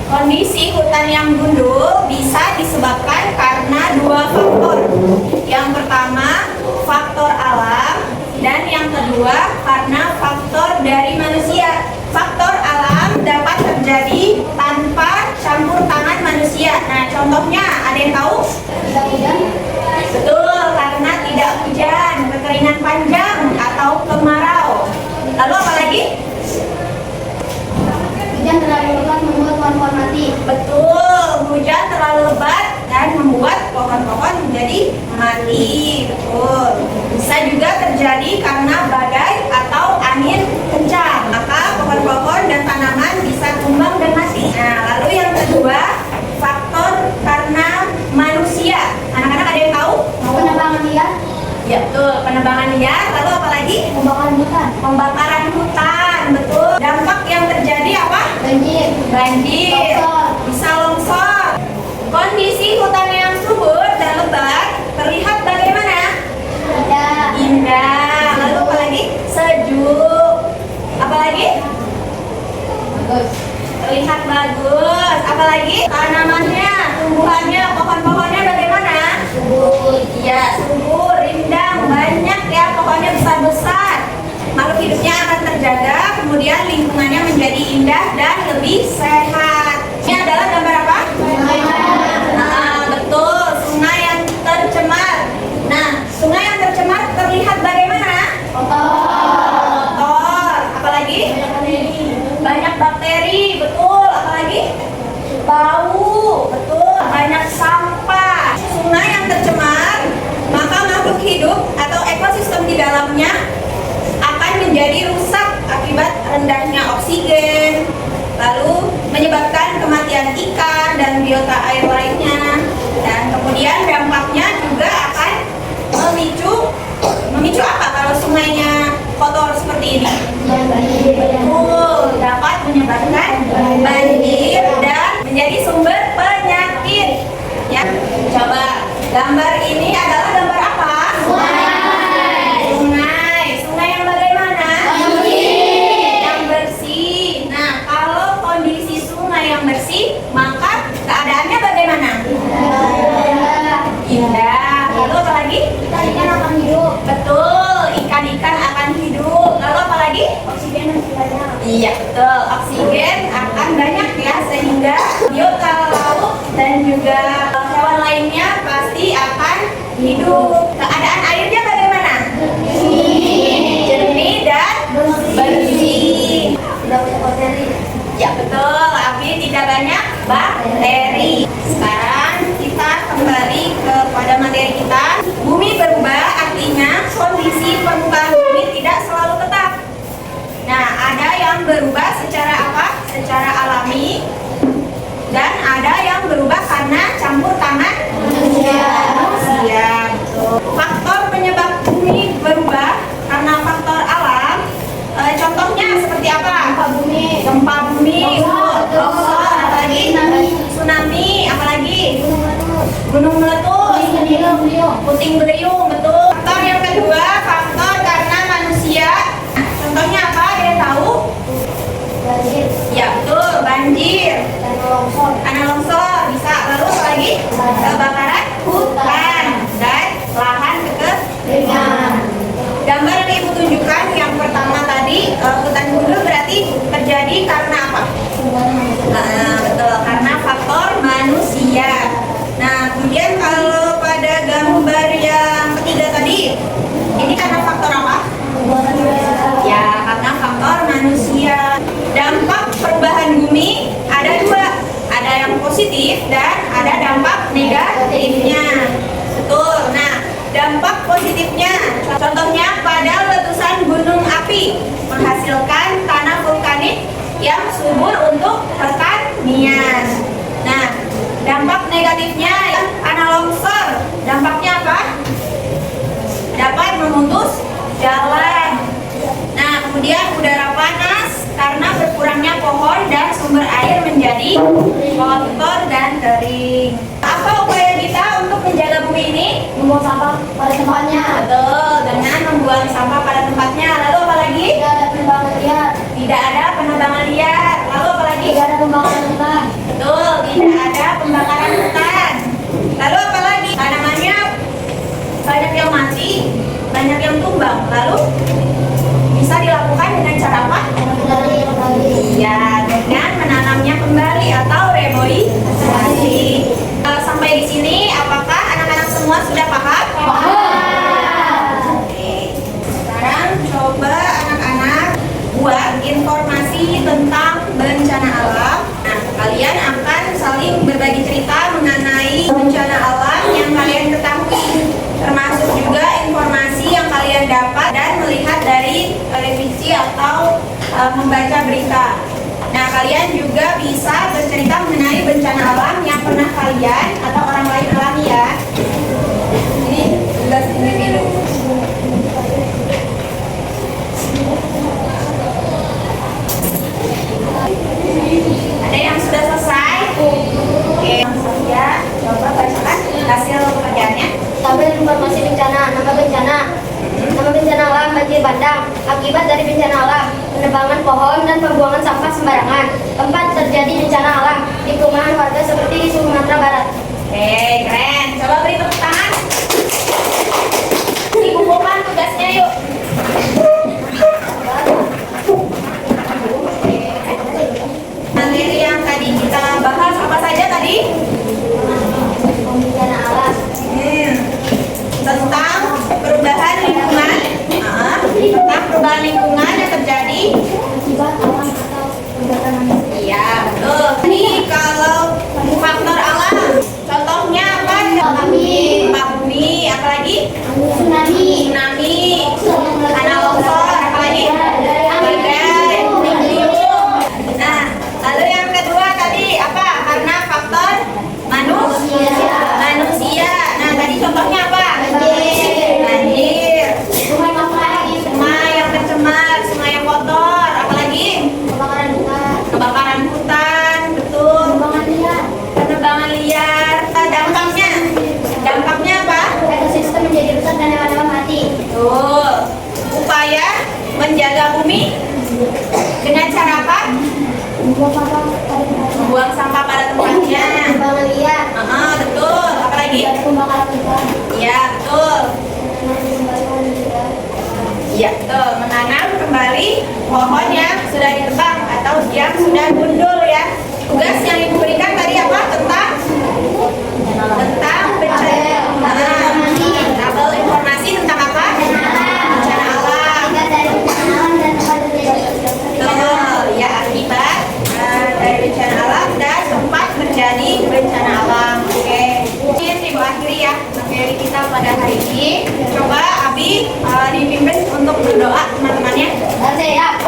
Kondisi hutan yang gundul bisa disebabkan karena dua faktor. Yang pertama, faktor alam, dan yang kedua, karena faktor dari manusia. Faktor alam dapat terjadi tanpa campur tangan manusia. Nah, contohnya ada yang tahu? Tidak hujan. Betul, karena tidak hujan, kekeringan panjang atau kemarau. Lalu apa lagi? Hujan terlalu lebat membuat pohon-pohon mati. Betul, hujan terlalu lebat dan membuat pohon-pohon menjadi mati. Betul. Bisa juga terjadi karena badai atau angin kencang, maka pohon-pohon dan tanaman bisa tumbang dan mati. Nah, lalu yang kedua, faktor karena manusia. Anak-anak ada yang tahu? Penebangan liar. Ya, betul. Penebangan liar. Lalu apa lagi? Pembakaran hutan. Pembakaran hutan. Betul. Dampak yang terjadi apa? Banjir. Banjir. Longsor. Bisa longsor. Kondisi hutan yang subur dan lebat terlihat bagaimana? Indah. Indah. Lalu apa lagi? Sejuk. Apa lagi? Bagus. Terlihat bagus. Apa lagi? Tanamannya, tumbuhannya, pohon-pohonnya bagaimana? Subur. Iya, subur, rindang, banyak ya, pohonnya besar-besar. Makhluk hidupnya akan terjaga, kemudian lingkungannya menjadi indah dan lebih sehat. Ini adalah gambar apa? Nah, betul, sungai yang tercemar. Nah, sungai yang tercemar terlihat bagaimana? Kotor. Apalagi? Banyak bakteri, betul. Apalagi? Bau, betul. Banyak sampah. Sungai yang tercemar, maka makhluk hidup atau ekosistem di dalamnya akan menjadi rusak akibat rendahnya oksigen, lalu menyebabkan kematian ikan dan biota air lainnya, dan kemudian dampaknya juga akan memicu apa kalau sungainya kotor seperti ini? Betul, dapat menyebabkan banjir dan menjadi sumber penyakit. Ya, coba gambar ini adalah gambar apa? Sungai yang bagaimana? Yang bersih. Nah, kalau kondisi sungai yang bersih, maka keadaannya bagaimana? Indah. Lalu apa lagi? Ikan akan hidup. Betul, ikan-ikan akan hidup. Lalu apa lagi? Oksigen masih banyak. Iya, betul. Oksigen akan banyak ya, sehingga biota laut dan juga hewan lainnya pasti akan hidup. Keadaan airnya bagaimana? Jernih dan bersih. Tidak banyak bakteri. Ya, betul. Tapi tidak banyak bakteri. Sekarang kita kembali kepada materi kita. Bumi berubah, artinya kondisi permukaan bumi tidak selalu tetap. Nah, ada yang berubah secara apa? Secara alami, dan ada yang berubah karena campur tangan manusia. Betul. Faktor penyebab bumi berubah karena faktor alam. Contohnya seperti apa? Gempa bumi, longsor, apalagi tsunami, apalagi gunung meletus, puting beliung, betul. Faktor yang kedua, faktor karena manusia. Contohnya apa? Ada yang tahu? Banjir. Ya, betul, banjir. Tanah longsor bisa. Lalu apa lagi? Kebakaran hutan dan lahan kekeringan. Gambar yang Ibu tunjukkan yang pertama tadi, hutan gundul berarti terjadi karena apa? Nah, betul, karena faktor manusia. Nah, kemudian kalau pada gambar yang ketiga tadi, ini karena faktor apa? Ya, karena faktor manusia. Dampak perubahan bumi ada dua, ada yang positif dan ada dampak negatifnya. Betul. Nah, dampak positifnya, contohnya pada letusan gunung api menghasilkan tanah vulkanik yang subur untuk pertanian. Nah, dampak negatifnya tanah longsor, dampaknya apa? Dapat memutus jalan. Nah, kemudian udara panas karena berkurangnya pohon dan sumber air menjadi kotor dan kering. Apa upaya kita untuk menjaga bumi ini? Membuang sampah pada tempatnya. Betul, dengan membuang sampah pada tempatnya. Lalu apa lagi? Tidak ada penebangan liar. Tidak ada penebangan liar. Lalu apa lagi? Tidak ada pembakaran hutan. Betul. tidak ada pembakaran hutan. Lalu apa lagi? Tanamannya banyak yang mati, banyak yang tumbang. Lalu bisa dilakukan dengan cara apa? Ya, dengan menanamnya kembali atau reboisasi. Sampai di sini, apakah anak-anak semua sudah paham? Oke. Sekarang coba anak-anak buat informasi tentang bencana alam. Nah, kalian akan saling berbagi cerita mengenai bencana alam yang kalian ketahui, termasuk juga informasi yang kalian dapat dan melihat dari televisi atau membaca berita. Nah, kalian juga bisa bercerita mengenai bencana alam yang pernah kalian atau orang lain alami ya. Ini tugas individu. Ada yang sudah selesai? Oke, langsung ya. Coba bacakan hasil pekerjaannya. Tabel informasi bencana, nama bencana. Nama bencana alam banjir bandang. Akibat dari bencana alam, penebangan pohon dan pembuangan sampah sembarangan. Tempat terjadi bencana alam di perumahan warga seperti di Sumatera Barat. Oke, keren. Coba beri tepuk tangan. Dikumpulkan tugasnya yuk. Materi yang tadi kita bahas apa saja tadi? Bencana alam. Tentang perubahan lingkungan. Tentang perubahan lingkungan yang terjadi. Akibat alam atau perbuatan manusia. Iya, betul. Ini kalau faktor alam, contohnya apa? Gempa bumi, apa lagi? Tsunami. Tsunami, tanah longsor, apa lagi? Badai, Nah, lalu yang kedua tadi apa? Karena faktor manusia. Nah, tadi contohnya apa? Banjir, sungai yang tercemar, sungai yang kotor, apa lagi? Kebakaran hutan, betul. Penebangan liar. Dampaknya apa? Ekosistem menjadi rusak dan hewan-hewan mati. Betul. Upaya menjaga bumi dengan cara apa? Buang sampah pada tempatnya. Penebangan liar. Betul. Apa lagi? Pembakaran hutan. Iya, betul. Iya, betul. Menanam kembali pohon yang sudah ditebang atau yang sudah gundul ya. Tugas yang ibu berikan tadi apa? Tentang bencana. Tabel informasi tentang apa? Bencana alam. Betul. Ya, akibat dari bencana alam dan tempat terjadi bencana alam. Oke. Ini ibu akhiri ya materi kita pada hari ini. Coba Abi dipimpin untuk berdoa teman-temannya. Siap.